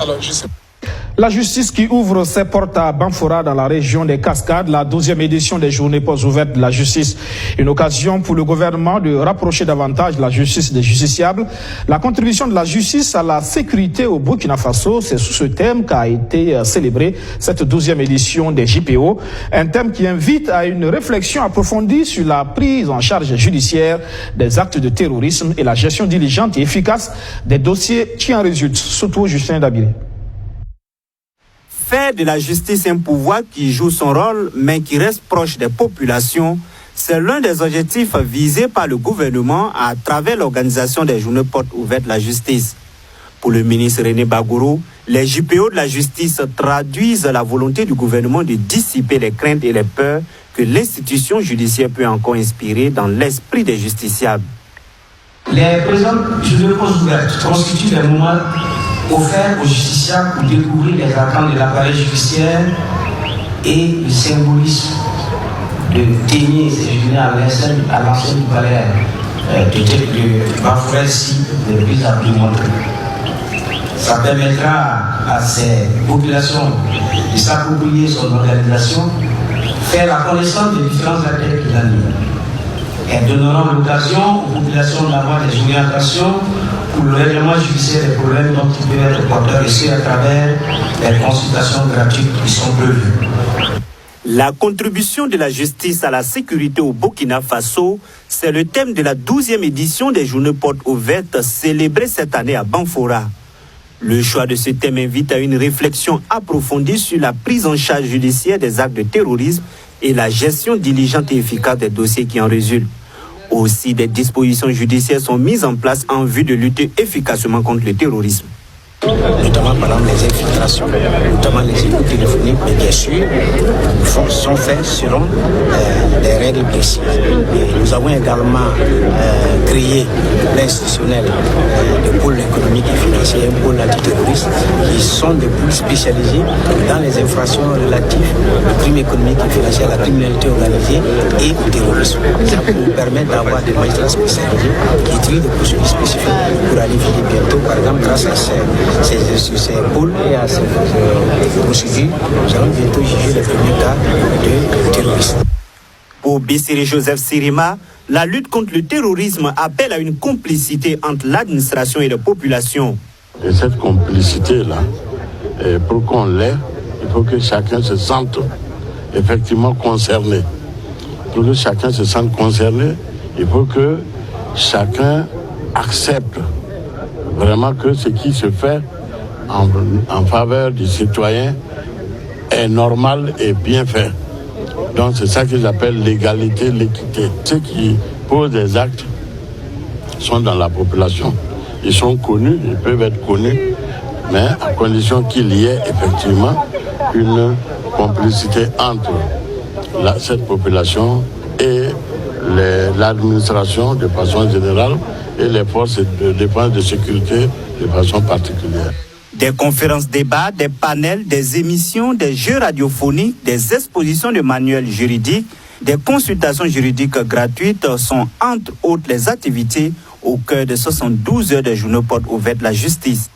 Alors, je sais. La justice qui ouvre ses portes à Banfora dans la région des Cascades, la 12e édition des journées portes ouvertes de la justice. Une occasion pour le gouvernement de rapprocher davantage la justice des justiciables. La contribution de la justice à la sécurité au Burkina Faso, c'est sous ce thème qu'a été célébrée cette 12e édition des JPO. Un thème qui invite à une réflexion approfondie sur la prise en charge judiciaire des actes de terrorisme et la gestion diligente et efficace des dossiers qui en résultent. Surtout Justin Dabiri. Faire de la justice un pouvoir qui joue son rôle, mais qui reste proche des populations, c'est l'un des objectifs visés par le gouvernement à travers l'organisation des journées portes ouvertes de la justice. Pour le ministre René Bagourou, les JPO de la justice traduisent la volonté du gouvernement de dissiper les craintes et les peurs que l'institution judiciaire peut encore inspirer dans l'esprit des justiciables. Les présentes journées portes ouvertes constituent des moments offert aux justiciables pour découvrir les attentes de l'appareil judiciaire et le symbolisme de tenir ces journées à l'ensemble du palais de Banfora ici, de plus à plus montrer. Ça permettra à ces populations de s'approprier son organisation, faire la connaissance des différents acteurs qui l'animent. Elles donneront l'occasion aux populations d'avoir des orientations pour le règlement judiciaire des problèmes dont ils peuvent être porteurs ici à travers les consultations gratuites qui sont prévues. La contribution de la justice à la sécurité au Burkina Faso, c'est le thème de la 12e édition des journées portes ouvertes célébrées cette année à Banfora. Le choix de ce thème invite à une réflexion approfondie sur la prise en charge judiciaire des actes de terrorisme et la gestion diligente et efficace des dossiers qui en résultent. Aussi, des dispositions judiciaires sont mises en place en vue de lutter efficacement contre le terrorisme. Notamment par exemple les infiltrations, notamment les écoutes téléphoniques, mais bien sûr, sont faits selon des règles précises. Et nous avons également créé l'institutionnel de pôle économique et financier, un pôle antiterroriste, qui sont des pôles spécialisés dans les infractions relatives au crime économique et financier, à la criminalité organisée et au terrorisme. Ça nous permet d'avoir des magistrats spécialisés qui écrivent des procédures spécifiques pour aller vite bientôt, par exemple, grâce à ces pôles et à ces procédures, nous allons bientôt juger les premiers cas de terrorisme. Pour Bissiri Joseph Sirima, la lutte contre le terrorisme appelle à une complicité entre l'administration et la population. Et cette complicité-là, pour qu'on l'ait, il faut que chacun se sente effectivement concerné. Pour que chacun se sente concerné, il faut que chacun accepte vraiment que ce qui se fait en faveur du citoyen est normal et bien fait. Donc c'est ça que j'appelle l'égalité, l'équité. Ceux qui posent des actes sont dans la population. Ils sont connus, ils peuvent être connus, mais à condition qu'il y ait effectivement une complicité entre cette population et l'administration de façon générale et les forces de défense de sécurité de façon particulière. Des conférences débats, des panels, des émissions, des jeux radiophoniques, des expositions de manuels juridiques, des consultations juridiques gratuites sont entre autres les activités au cœur de 72 heures de journée portes ouvertes de la justice.